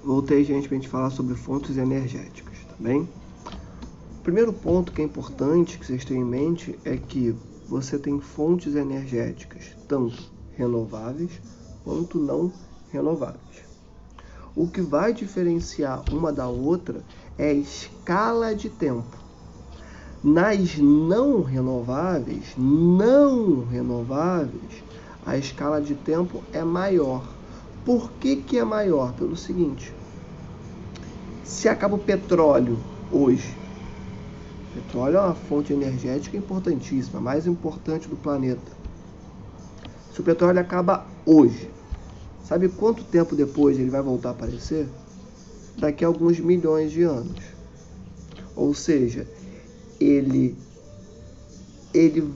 Voltei, gente, para a gente falar sobre fontes energéticas, tá bem? O primeiro ponto que é importante que vocês tenham em mente é que você tem fontes energéticas, tanto renováveis quanto não renováveis. O que vai diferenciar uma da outra é a escala de tempo. Nas não renováveis, a escala de tempo é maior. Por que é maior? Pelo seguinte, se acaba o petróleo hoje, petróleo é uma fonte energética importantíssima, a mais importante do planeta. Se o petróleo acaba hoje, sabe quanto tempo depois ele vai voltar a aparecer? Daqui a alguns milhões de anos. Ou seja, ele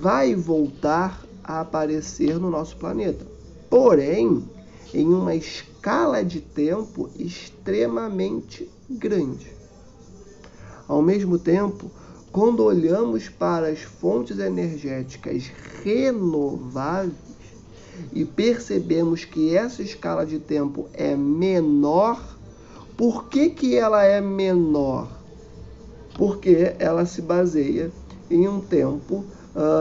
vai voltar a aparecer no nosso planeta. Porém, em uma escala de tempo extremamente grande. Ao mesmo tempo, quando olhamos para as fontes energéticas renováveis e percebemos que essa escala de tempo é menor, por que ela é menor? Porque ela se baseia em um tempo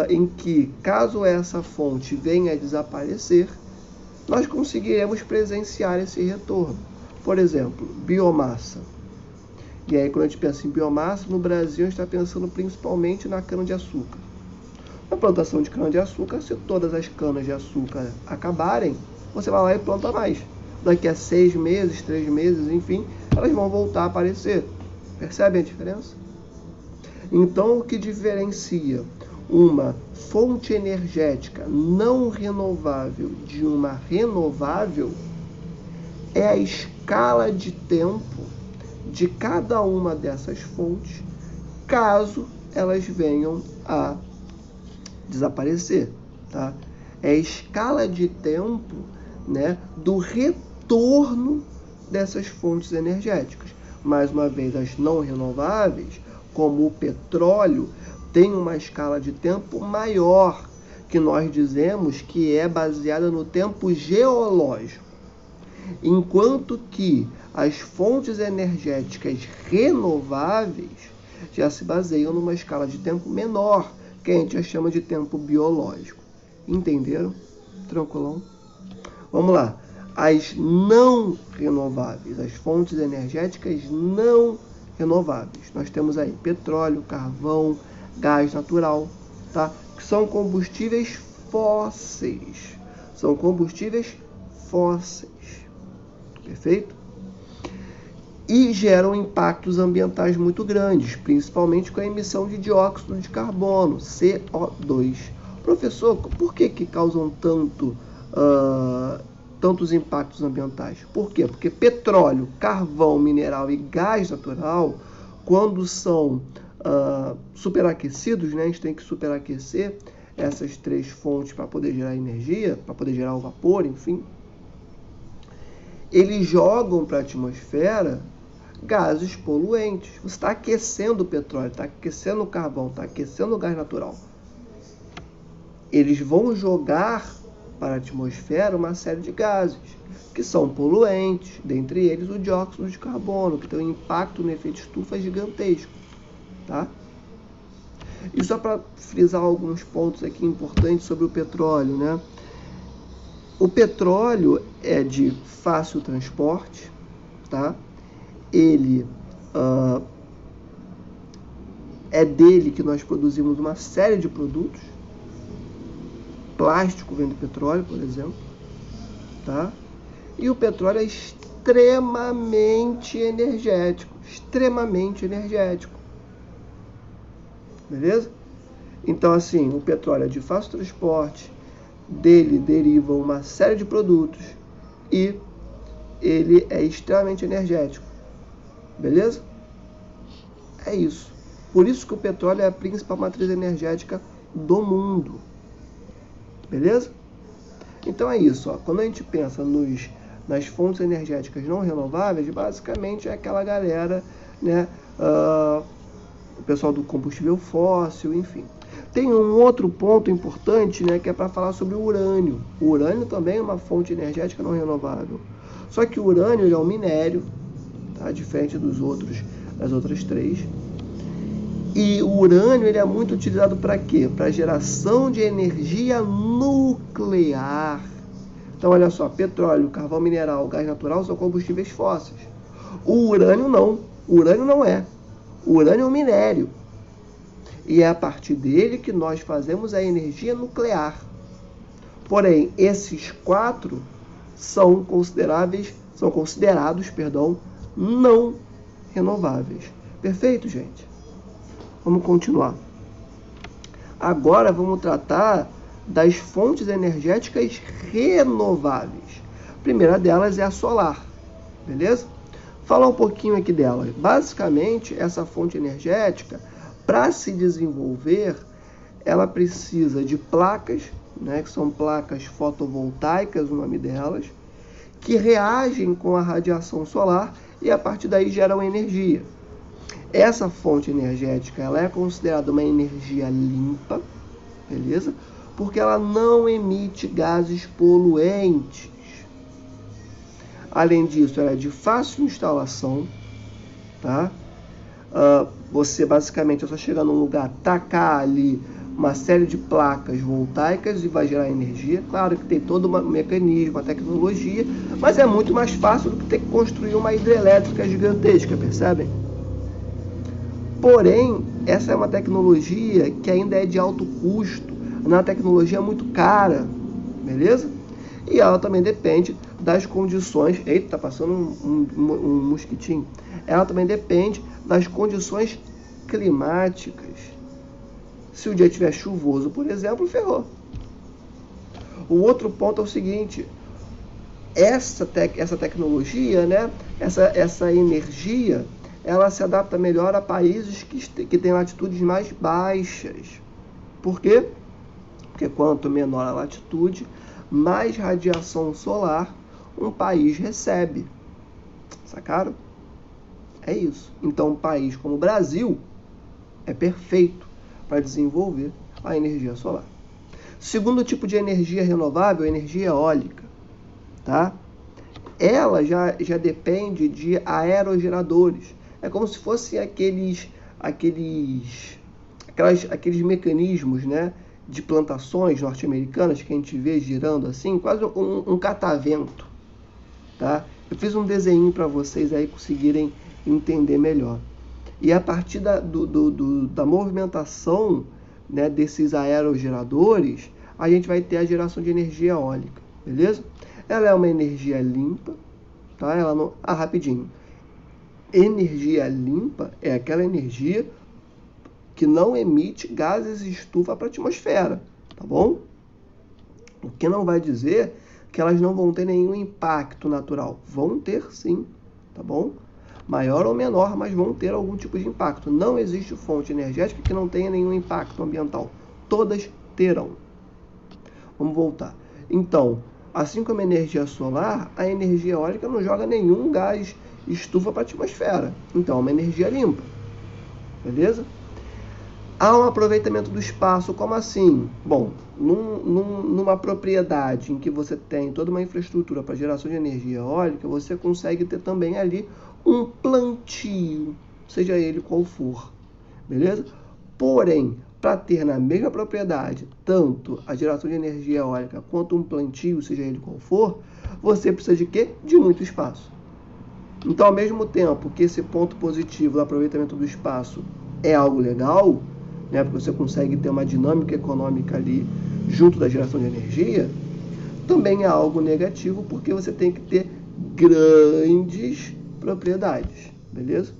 em que, caso essa fonte venha a desaparecer, nós conseguiremos presenciar esse retorno. Por exemplo, biomassa. E aí, quando a gente pensa em biomassa, no Brasil a gente está pensando principalmente na cana-de-açúcar. Na plantação de cana-de-açúcar, se todas as canas de açúcar acabarem, você vai lá e planta mais. Daqui a 6 meses, 3 meses, enfim, elas vão voltar a aparecer. Percebem a diferença? Então, o que diferencia uma fonte energética não renovável de uma renovável é a escala de tempo de cada uma dessas fontes, caso elas venham a desaparecer, tá? É a escala de tempo, né, do retorno dessas fontes energéticas. Mais uma vez, as não renováveis, como o petróleo, tem uma escala de tempo maior, que nós dizemos que é baseada no tempo geológico. Enquanto que as fontes energéticas renováveis já se baseiam numa escala de tempo menor, que a gente já chama de tempo biológico. Entenderam? Tranquilão? Vamos lá. As não renováveis, as fontes energéticas não renováveis. Nós temos aí petróleo, carvão, gás natural, tá? Que são combustíveis fósseis. São combustíveis fósseis. Perfeito? E geram impactos ambientais muito grandes, principalmente com a emissão de dióxido de carbono, CO2. Professor, por que causam tantos impactos ambientais? Por quê? Porque petróleo, carvão, mineral e gás natural, quando são superaquecidos, né, a gente tem que superaquecer essas três fontes para poder gerar energia, para poder gerar o vapor, enfim, eles jogam para a atmosfera gases poluentes. Você está aquecendo o petróleo, está aquecendo o carvão, está aquecendo o gás natural. Eles vão jogar para a atmosfera uma série de gases que são poluentes, dentre eles o dióxido de carbono, que tem um impacto no efeito estufa gigantesco. Tá? E só para frisar alguns pontos aqui importantes sobre o petróleo, né? O petróleo é de fácil transporte, tá? Ele é dele que nós produzimos uma série de produtos. Plástico vem do petróleo, por exemplo, tá? E o petróleo é extremamente energético, beleza? Então, assim, o petróleo é de fácil transporte, dele derivam uma série de produtos e ele é extremamente energético, beleza? É isso. Por isso que o petróleo é a principal matriz energética do mundo, beleza? Então é isso, ó. Quando a gente pensa nas fontes energéticas não renováveis, basicamente é aquela galera, né, o pessoal do combustível fóssil, enfim. Tem um outro ponto importante, né, que é para falar sobre o urânio. O urânio também é uma fonte energética não renovável. Só que o urânio ele é um minério, tá? Diferente das outras três. E o urânio ele é muito utilizado para quê? Para geração de energia nuclear. Então, olha só, petróleo, carvão mineral, gás natural são combustíveis fósseis. O urânio não. O urânio não é. O urânio é um minério. E é a partir dele que nós fazemos a energia nuclear. Porém, esses quatro são considerados, não renováveis. Perfeito, gente? Vamos continuar. Agora vamos tratar das fontes energéticas renováveis. A primeira delas é a solar, beleza? Falar um pouquinho aqui dela. Basicamente, essa fonte energética, para se desenvolver, ela precisa de placas, né, que são placas fotovoltaicas, o nome delas, que reagem com a radiação solar e a partir daí geram energia. Essa fonte energética ela é considerada uma energia limpa, beleza? Porque ela não emite gases poluentes. Além disso, ela é de fácil instalação, tá? Você basicamente é só chegar num lugar, tacar ali uma série de placas voltaicas e vai gerar energia. Claro que tem todo um mecanismo, uma tecnologia, mas é muito mais fácil do que ter que construir uma hidrelétrica gigantesca, percebem? Porém, essa é uma tecnologia que ainda é de alto custo, é uma tecnologia muito cara, beleza? E ela também depende das condições... Eita, tá passando um mosquitinho. Ela também depende das condições climáticas. Se o dia estiver chuvoso, por exemplo, ferrou. O outro ponto é o seguinte: essa tecnologia, né, essa energia, ela se adapta melhor a países que têm latitudes mais baixas. Por quê? Porque quanto menor a latitude, mais radiação solar um país recebe. Sacaram? É isso. Então, um país como o Brasil é perfeito para desenvolver a energia solar. Segundo tipo de energia renovável, a energia eólica, tá? Ela já depende de aerogeradores. É como se fossem aqueles mecanismos, né, de plantações norte-americanas que a gente vê girando assim, quase um catavento, tá? Eu fiz um desenho para vocês aí conseguirem entender melhor. E a partir da movimentação, né, desses aerogeradores, a gente vai ter a geração de energia eólica, beleza? Ela é uma energia limpa, tá? Ela não... rapidinho. Energia limpa é aquela energia que não emite gases de estufa para a atmosfera, tá bom? O que não vai dizer que elas não vão ter nenhum impacto natural. Vão ter sim, tá bom? Maior ou menor, mas vão ter algum tipo de impacto. Não existe fonte energética que não tenha nenhum impacto ambiental. Todas terão. Vamos voltar. Então, assim como a energia solar, a energia eólica não joga nenhum gás estufa para a atmosfera. Então, é uma energia limpa. Beleza? Há um aproveitamento do espaço, como assim? Bom, numa propriedade em que você tem toda uma infraestrutura para geração de energia eólica, você consegue ter também ali um plantio, seja ele qual for, beleza? Porém, para ter na mesma propriedade tanto a geração de energia eólica quanto um plantio, seja ele qual for, você precisa de quê? De muito espaço. Então, ao mesmo tempo que esse ponto positivo do aproveitamento do espaço é algo legal, né, porque você consegue ter uma dinâmica econômica ali junto da geração de energia, também é algo negativo porque você tem que ter grandes propriedades, beleza?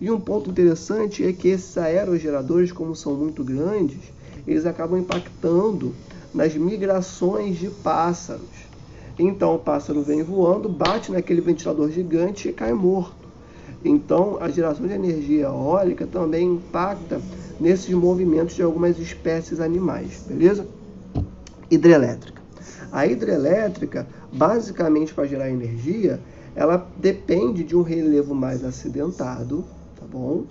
E um ponto interessante é que esses aerogeradores, como são muito grandes, eles acabam impactando nas migrações de pássaros. Então o pássaro vem voando, bate naquele ventilador gigante e cai morto. Então a geração de energia eólica também impacta nesses movimentos de algumas espécies animais, beleza? Hidrelétrica. A hidrelétrica, basicamente para gerar energia, ela depende de um relevo mais acidentado, tá bom?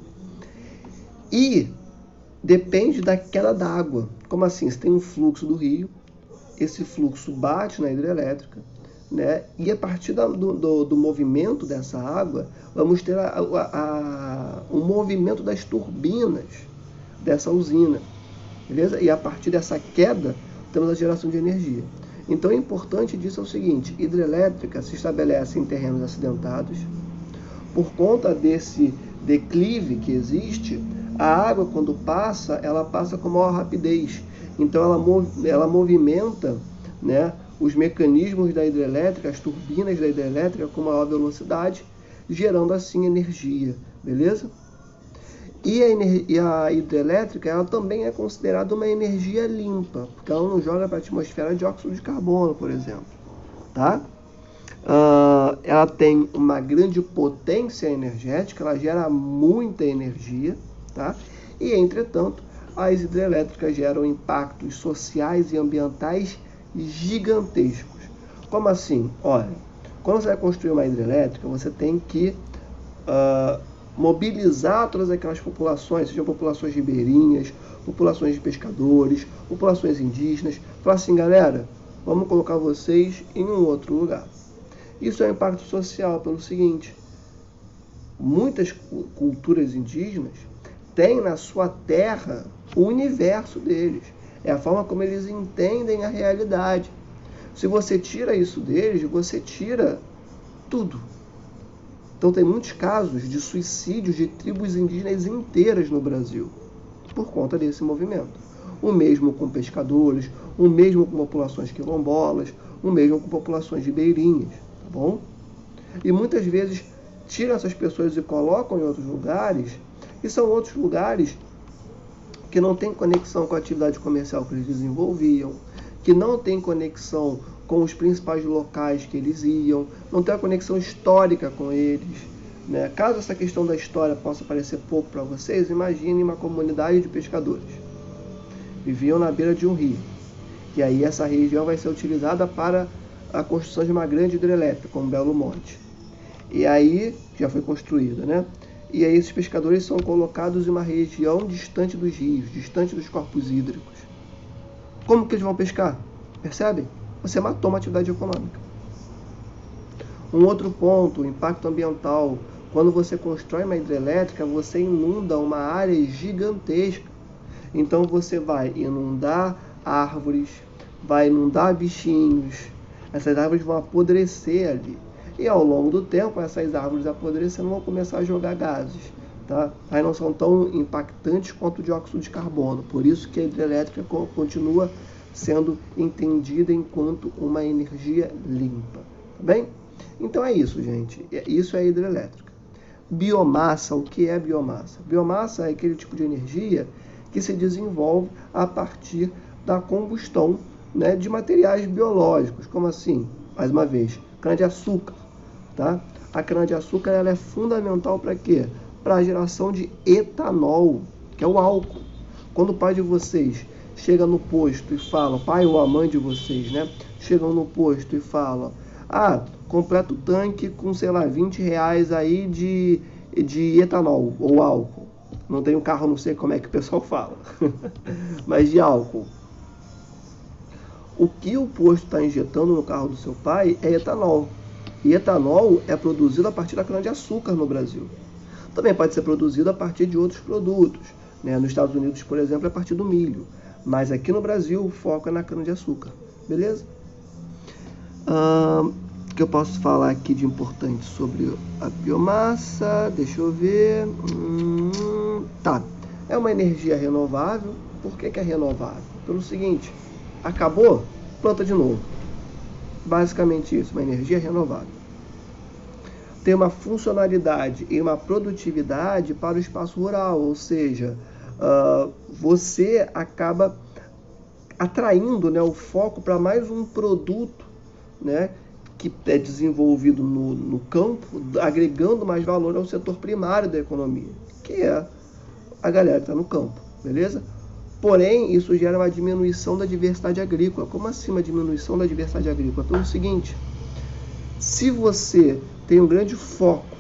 E depende da queda d'água. Como assim? Você tem um fluxo do rio, esse fluxo bate na hidrelétrica, né? E a partir do movimento dessa água, vamos ter o movimento das turbinas dessa usina, beleza? E a partir dessa queda, temos a geração de energia. Então, o importante disso é o seguinte: hidrelétrica se estabelece em terrenos acidentados. Por conta desse declive que existe, a água, quando passa, ela passa com maior rapidez. Então, ela movimenta, né, os mecanismos da hidrelétrica, as turbinas da hidrelétrica com maior velocidade, gerando assim energia, beleza? E a hidrelétrica, ela também é considerada uma energia limpa, porque ela não joga para a atmosfera dióxido de carbono, por exemplo, tá? Ela tem uma grande potência energética, ela gera muita energia, tá? E, entretanto, as hidrelétricas geram impactos sociais e ambientais gigantescos. Como assim? Olha, quando você vai construir uma hidrelétrica, você tem que mobilizar todas aquelas populações, sejam populações ribeirinhas, populações de pescadores, populações indígenas, falar assim: galera, vamos colocar vocês em um outro lugar. Isso é um impacto social pelo seguinte: muitas culturas indígenas têm na sua terra o universo deles, é a forma como eles entendem a realidade. Se você tira isso deles, você tira tudo. Então, tem muitos casos de suicídios de tribos indígenas inteiras no Brasil, por conta desse movimento. O mesmo com pescadores, o mesmo com populações quilombolas, o mesmo com populações ribeirinhas, tá bom? E muitas vezes tiram essas pessoas e colocam em outros lugares, e são outros lugares que não têm conexão com a atividade comercial que eles desenvolviam, que não têm conexão com os principais locais que eles iam, não tem uma conexão histórica com eles, né? Caso essa questão da história possa parecer pouco para vocês, imagine uma comunidade de pescadores. Viviam na beira de um rio. E aí essa região vai ser utilizada para a construção de uma grande hidrelétrica, como Belo Monte. E aí, já foi construída, né? E aí esses pescadores são colocados em uma região distante dos rios, distante dos corpos hídricos. Como que eles vão pescar? Percebem? Você matou uma atividade econômica. Um outro ponto, o impacto ambiental. Quando você constrói uma hidrelétrica, você inunda uma área gigantesca. Então você vai inundar árvores, vai inundar bichinhos. Essas árvores vão apodrecer ali. E ao longo do tempo, essas árvores apodrecendo vão começar a jogar gases, tá? Aí não são tão impactantes quanto o dióxido de carbono. Por isso que a hidrelétrica continua sendo entendida enquanto uma energia limpa, tá bem? Então é isso, gente. Isso é hidrelétrica. Biomassa, o que é biomassa? Biomassa é aquele tipo de energia que se desenvolve a partir da combustão, né, de materiais biológicos. Como assim? Mais uma vez, cana-de-açúcar, tá? A cana-de-açúcar, ela é fundamental para quê? Para a geração de etanol, que é o álcool. Quando o pai de vocês chega no posto e fala, pai ou a mãe de vocês, né? Chegam no posto e falam, completa o tanque com, sei lá, 20 reais aí de etanol ou álcool. Não tenho carro, não sei como é que o pessoal fala. Mas de álcool. O que o posto está injetando no carro do seu pai é etanol. E etanol é produzido a partir da cana-de-açúcar no Brasil. Também pode ser produzido a partir de outros produtos, né? Nos Estados Unidos, por exemplo, é a partir do milho. Mas aqui no Brasil, o foco é na cana-de-açúcar. Beleza? O que eu posso falar aqui de importante sobre a biomassa? Deixa eu ver. Tá. É uma energia renovável. Por que é renovável? Pelo seguinte, acabou, planta de novo. Basicamente isso, uma energia renovável. Tem uma funcionalidade e uma produtividade para o espaço rural, ou seja, você acaba atraindo, né, o foco para mais um produto, né, que é desenvolvido no campo, agregando mais valor ao setor primário da economia, que é a galera que está no campo, beleza? Porém, isso gera uma diminuição da diversidade agrícola. Como assim uma diminuição da diversidade agrícola? Pelo seguinte, se você tem um grande foco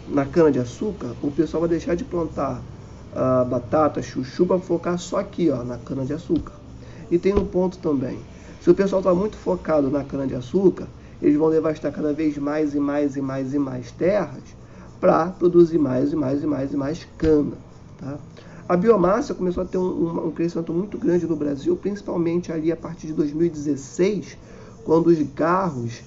na cana-de-açúcar, o pessoal vai deixar de plantar batata, chuchu, para focar só aqui, ó, na cana-de-açúcar. E tem um ponto também. Se o pessoal está muito focado na cana-de-açúcar, eles vão devastar cada vez mais e mais e mais e mais terras para produzir mais e mais e mais e mais cana. Tá? A biomassa começou a ter um crescimento muito grande no Brasil, principalmente ali a partir de 2016, quando os carros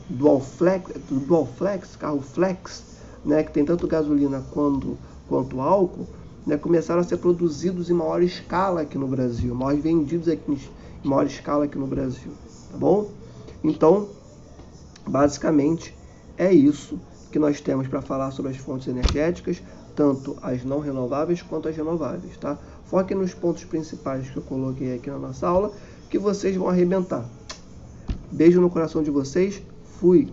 dual flex, carro flex, né, que tem tanto gasolina quanto álcool, né, começaram a ser produzidos em maior escala aqui no Brasil, mais vendidos aqui em maior escala aqui no Brasil, tá bom? Então, basicamente, é isso que nós temos para falar sobre as fontes energéticas, tanto as não renováveis quanto as renováveis, tá? Foque nos pontos principais que eu coloquei aqui na nossa aula, que vocês vão arrebentar. Beijo no coração de vocês, fui!